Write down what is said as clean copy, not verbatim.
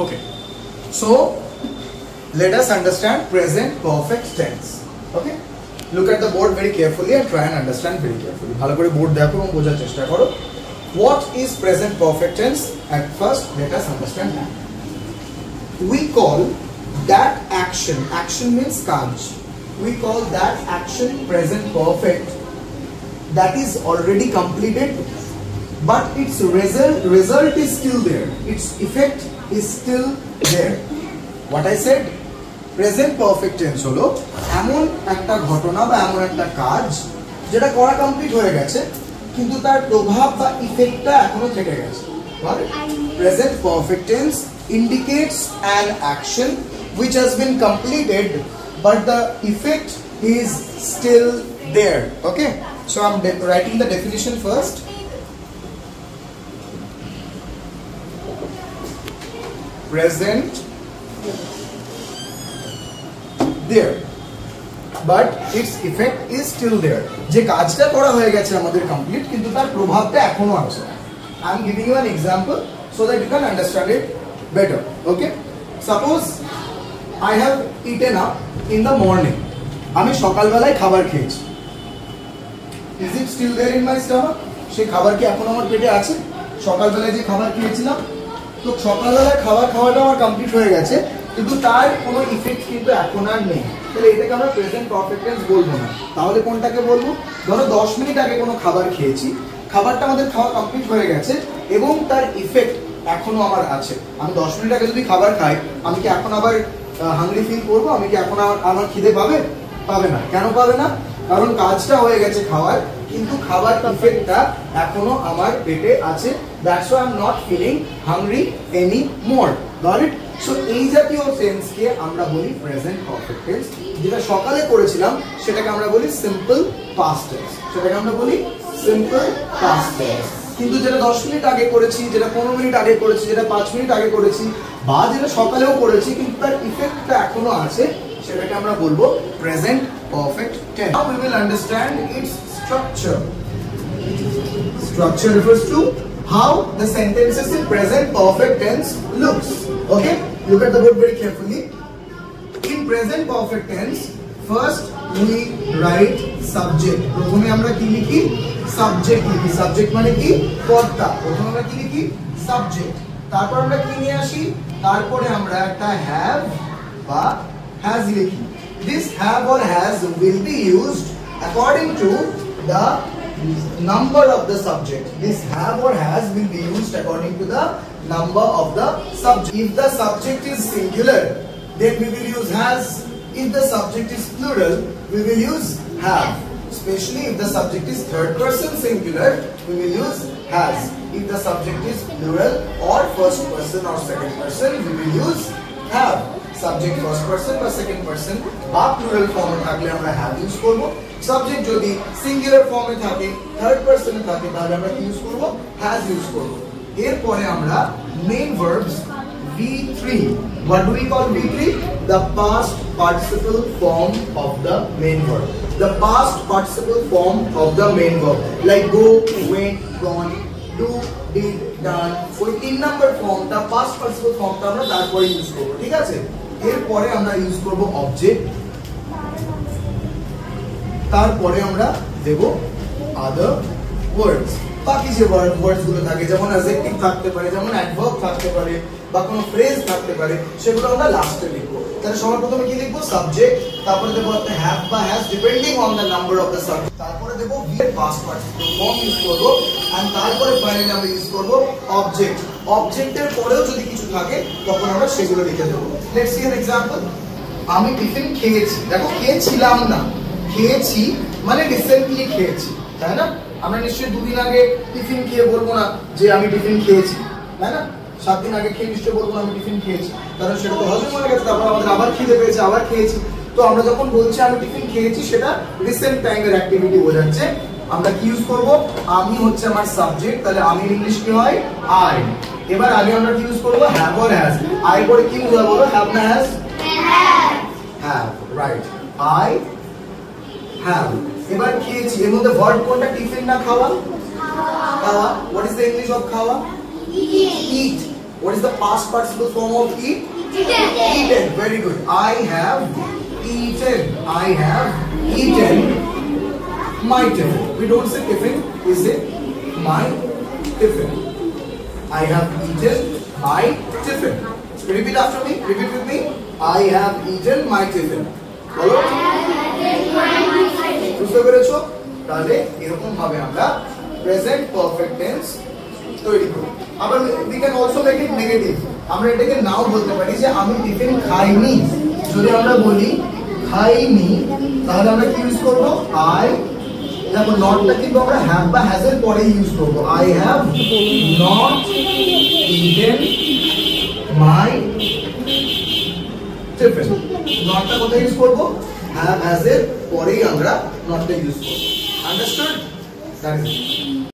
Okay. So let us understand present perfect tense. Okay. Look at the board very carefully and try and understand very carefully. ভালো করে board দেখো এবং বোঝার চেষ্টা করো. What is present perfect tense? At first, let us understand that. We call that action. Action means কাজ. We call that action present perfect. That is already completed, but its result is still there. Its effect is still there. What I said, present perfect tense হলো এমন একটা ঘটনা বা এমন একটা কাজ যেটা করা কমপ্লিট হয়ে গেছে কিন্তু তার প্রভাব বা ইফেক্টটা এখনো থেকে গেছে। Present perfect tense indicates an action which has been completed but the effect is still there. Okay, so I'm writing the definition first. Present there but its effect is still there. যে কাজটা করা হয়ে গেছে আমাদের complete কিন্তু তার প্রভাবটা এখনো আছে। I am giving you an example so that you can understand it better. Okay, suppose I have eaten up in the morning. আমি সকালবেলায় খাবার খেয়েছি। Is it still there in my stomach? সেই খাবার কি এখন আমার পেটে আছে? সকালবেলায় যে খাবার খেয়েছিলাম, তো সকালবেলায় খাবার খাওয়াটা আমার কমপ্লিট হয়ে গেছে কিন্তু তার কোনো ইফেক্ট কিন্তু এখন আর নেই। তাহলে এটাকে আমরা প্রেজেন্ট পারফেক্ট টেন্স বলবো না। তাহলে কোনটাকে বলবো? ধরো 10 মিনিট আগে কোনো খাবার খেয়েছি, খাবারটা আমাদের খাওয়া কমপ্লিট হয়ে গেছে এবং তার ইফেক্ট এখনো আমার আছে। আমি 10 মিনিট আগে যদি খাবার খাই, আমি কি এখন আবার হাংরি ফিল করবো? আমি কি এখন আমার খিদে পাবে? পাবে না। কেন পাবে না? কারণ কাজটা হয়ে গেছে খাওয়ার, কিন্তু খাবার ইফেক্টটা এখনো আমার পেটে আছে। That's why I'm not feeling hungry anymore. Got it? So এই জাতীয় টেন্সকে আমরা বলি প্রেজেন্ট পারফেক্ট টেন্স। যেটা সকালে করেছিলাম সেটাকে আমরা বলি সিম্পল পাস্ট টেন্স। সেটাকে আমরা বলি সিম্পল পাস্ট টেন্স। কিন্তু যেটা 10 মিনিট আগে করেছি, যেটা 15 মিনিট আগে করেছি, যেটা 5 মিনিট আগে করেছি বা যেটা সকালেও করেছি কিন্তু তার ইফেক্টটা এখনো আছে, সেটাকে আমরা বলবো present perfect tense. Now we will understand its structure. Structure refers to how the sentences in present perfect tense looks. Okay, look at the word very carefully. In present perfect tense, first we write subject. প্রথমে আমরা কি লিখি? Subject লিখি। Subject মানে কি? কর্তা। প্রথমে আমরা কি লিখি? সাবজেক্ট। তারপর আমরা কি নিয়ে আসি? তারপরে আমরা একটা have বা has লিখি। This have or has will be used according to the number of the subject. This have or has will be used according to the number of the subject. If the subject is singular, then we will use has. If the subject is plural, we will use have. Especially if the subject is third person singular, we will use has. If the subject is plural or first person or second person, we will use have. Subject first person বা second person বা plural form এ থাকলে আমরা have use করব। Subject যদি singular ফর্মে থাকে, third পারসনে থাকে, তাহলে আমরা কি ইউজ করব? has ইউজ করব। এরপরে আমরা main verbs V3. What do we call V3? The past participle form of the main verb. The past participle form of the main verb, like go, went, gone, do, did, done. ওই 3 number ফর্মটা past participle ফর্মটা আমরা তারপরে use করব। ঠিক আছে? এরপরে আমরা ইউজ করব অবজেক্ট। তারপরে আমরা দেব আদার ওয়ার্ডস। বাকি যে ওয়ার্ডস গুলো থাকে, যেমন অ্যাডজেক্টিভ থাকতে পারে, যেমন অ্যাডভার্ব থাকতে পারে বা কোনো ফ্রেজ থাকতে পারে, সেগুলো আমরা লাস্টে লিখব। তাহলে সবার প্রথমে কি লিখব? সাবজেক্ট, তারপরে দেব একটা হ্যাভ বা has depending on the number of the subject, তারপরে দেব বি এর পাস্ট পার্টিসিপল ফর্ম ইউজ করব, এন্ড তারপরে ফাইনালি আমরা ইউজ করব অবজেক্ট। অবজেক্টের পরেও যদি কিছু থাকে তখন আমরা সেগুলো লিখে দেব। Let's see an example. আমি টিফিন খেয়েছি। দেখো খেয়েছিলাম না, খেয়েছি মানে রিসেন্টলি খেয়েছি, তাই না? আমরা নিশ্চয়ই 2 দিন আগে টিফিন খেয়ে বলবো না যে আমি টিফিন খেয়েছি, তাই না? 7 দিন আগে খেয়ে নিশ্চয়ই বলবো না আমি টিফিন খেয়েছি, কারণ সেটা তো হজম হয়ে গেছে, তারপর আমাদের আবার খিদে পেয়েছে, আবার খেয়েছি। তো আমরা যখন বলছি আমি টিফিন খেয়েছি, সেটা রিসেন্ট টাইমের অ্যাক্টিভিটি বোঝাচ্ছে। আমরা কি ইউজ করব? আমি হচ্ছে আমার সাবজেক্ট, তাহলে আমি ইংলিশ কি হয়? আই। এবার আগে আমরা কি ইউজ করব? Have or has. আই পরে কি ইউজ হবে? হ্যাভ না has? Have. Right, I have. এবার খেয়েছি, এর মধ্যে ভার্ব কোনটা? টিফিন না খাওয়া? খাওয়া। What is the English of খাওয়া? ইট। What is the past participle form of eat? Eaten. Very good. I have eaten. I have eaten my tiffin. We don't say tiffin, we say my tiffin. I have eaten my tiffin. Repeat after me. Repeat with me. I have eaten my tiffin. বলো। বুঝতে পেরেছো? তাহলে এরকম ভাবে আমরা present perfect tense তৈরি করি। আবার we can also make it negative. আমরা এটাকে নাও বলতে পারি যে আমি টিফিন খাইনি। যদি আমরা বলি খাইনি তাহলে আমরা কি ইউজ করব? I দেখো নটটা কিন্তু আমরা হ্যাভ বা হ্যাজ এর পরে ইউজ করব। I have not eaten my tiffin. নটটা কোথায় ইউজ করব? হ্যাভ হ্যাজ এর পরেই আমরা নটটা ইউজ করব। আন্ডারস্টুড? That is